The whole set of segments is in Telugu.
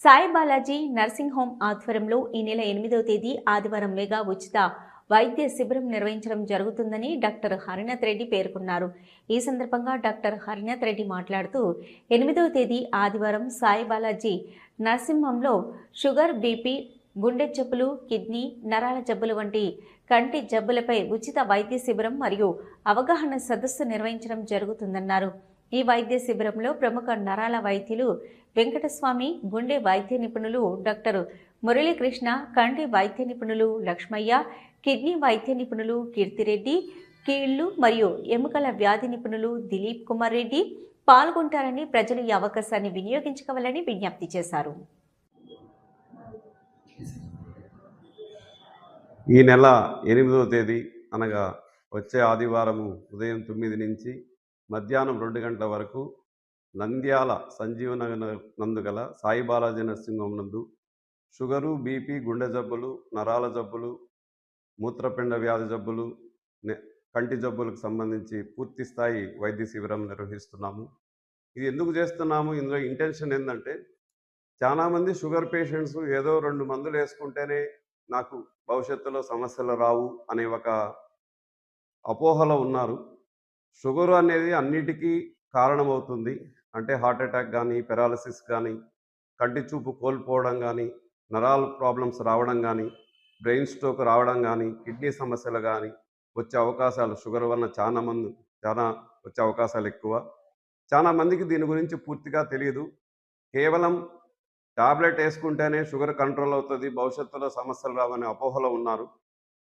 సాయి బాలాజీ నర్సింగ్ హోమ్ ఆధ్వర్యంలో ఈ నెల 8వ తేదీ ఆదివారం మెగా ఉచిత వైద్య శిబిరం నిర్వహించడం జరుగుతుందని డాక్టర్ హరినాథ్ రెడ్డి పేర్కొన్నారు. ఈ సందర్భంగా డాక్టర్ హరినాథ్ రెడ్డి మాట్లాడుతూ 8వ తేదీ ఆదివారం సాయి బాలాజీ నర్సింగ్ హోంలో షుగర్, బీపీ, గుండె జబ్బులు, కిడ్నీ, నరాల జబ్బులు వంటి కంటి జబ్బులపై ఉచిత వైద్య శిబిరం మరియు అవగాహన సదస్సు నిర్వహించడం జరుగుతుందన్నారు. ఈ వైద్య శిబిరంలో ప్రముఖ నరాల వైద్యులు వెంకటస్వామి, గుండె వైద్య నిపుణులు డాక్టర్ మురళీకృష్ణ, కంటి వైద్య నిపుణులు లక్ష్మయ్య, కిడ్నీ వైద్య నిపుణులు కీర్తిరెడ్డి, కీళ్లు మరియు ఎముకల వ్యాధి నిపుణులు దిలీప్ కుమార్ రెడ్డి పాల్గొంటారని ప్రజలు ఈ అవకాశాన్ని వినియోగించుకోవాలని విజ్ఞప్తి చేశారు. ఈ నెల 8వ తేదీ అనగా వచ్చే ఆదివారము ఉదయం 9 నుంచి మధ్యాహ్నం 2 గంటల వరకు నంద్యాల సంజీవనగర్ నందు గల సాయి బాలాజీ నర్సింగ్ హోమ్ నందు షుగరు, బీపీ, గుండె జబ్బులు, నరాల జబ్బులు, మూత్రపిండ వ్యాధి జబ్బులు, కంటి జబ్బులకు సంబంధించి పూర్తి స్థాయి వైద్య శిబిరం నిర్వహిస్తున్నాము. ఇది ఎందుకు చేస్తున్నాము? ఇందులో ఇంటెన్షన్ ఏంటంటే, చాలామంది షుగర్ పేషెంట్స్ ఏదో 2 మందులు వేసుకుంటేనే నాకు భవిష్యత్తులో సమస్యలు రావు అనే ఒక అపోహలో ఉన్నారు. షుగరు అనేది అన్నిటికీ కారణమవుతుంది. అంటే హార్ట్ అటాక్ కానీ, పెరాలసిస్ కానీ, కంటి చూపు కోల్పోవడం కానీ, నరాల ప్రాబ్లమ్స్ రావడం కానీ, బ్రెయిన్ స్ట్రోక్ రావడం కానీ, కిడ్నీ సమస్యలు కానీ వచ్చే అవకాశాలు షుగర్ వలన చాలా వచ్చే అవకాశాలు ఎక్కువ. చాలామందికి దీని గురించి పూర్తిగా తెలియదు. కేవలం టాబ్లెట్ వేసుకుంటేనే షుగర్ కంట్రోల్ అవుతుంది, భవిష్యత్తులో సమస్యలు రావనే అపోహలో ఉన్నారు.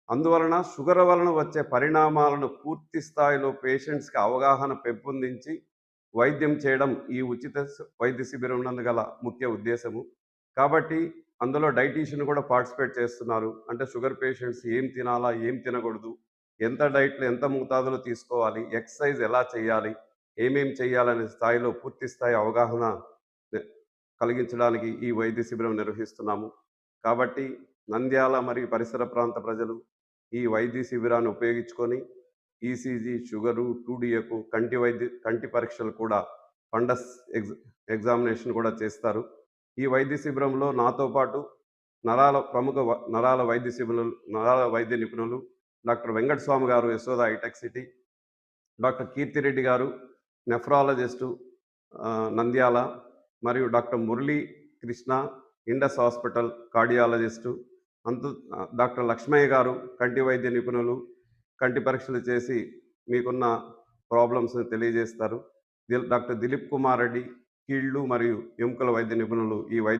అందువలన షుగర్ వలన వచ్చే పరిణామాలను పూర్తి స్థాయిలో పేషెంట్స్కి అవగాహన పెంపొందించి వైద్యం చేయడం ఈ ఉచిత వైద్య శిబిరం నందు గల ముఖ్య ఉద్దేశము. కాబట్టి అందులో డైటీషియన్ కూడా పార్టిసిపేట్ చేస్తున్నారు. అంటే షుగర్ పేషెంట్స్ ఏం తినాలా, ఏం తినకూడదు, ఎంత డైట్లు ఎంత మోతాదులో తీసుకోవాలి, ఎక్సర్సైజ్ ఎలా చేయాలి, ఏమేం చేయాలనే స్థాయిలో పూర్తి స్థాయి అవగాహన కలిగించడానికి ఈ వైద్య శిబిరం నిర్వహిస్తున్నాము. కాబట్టి నంద్యాల మరియు పరిసర ప్రాంత ప్రజలు ఈ వైద్య శిబిరాన్ని ఉపయోగించుకొని ఈసీజీ, షుగరు, 2DAకు కంటి పరీక్షలు కూడా ఫండస్ ఎగ్జామినేషన్ కూడా చేస్తారు. ఈ వైద్య శిబిరంలో నాతో పాటు ప్రముఖ నరాల వైద్య నిపుణులు doctor Venkataswamy garu, Yashoda hitech city, doctor Keerthireddy garu nephrologist Nandyal, మరియు doctor Murali Krishna Indus hospital cardiologist, doctor Lakshmaiah garu కంటి వైద్య నిపుణులు, కంటి పరీక్షలు చేసి మీకున్న ప్రాబ్లమ్స్ని తెలియజేస్తారు. డాక్టర్ దిలీప్ కుమార్ రెడ్డి కీళ్ళు మరియు ఎముకల వైద్య నిపుణులు ఈ వైద్య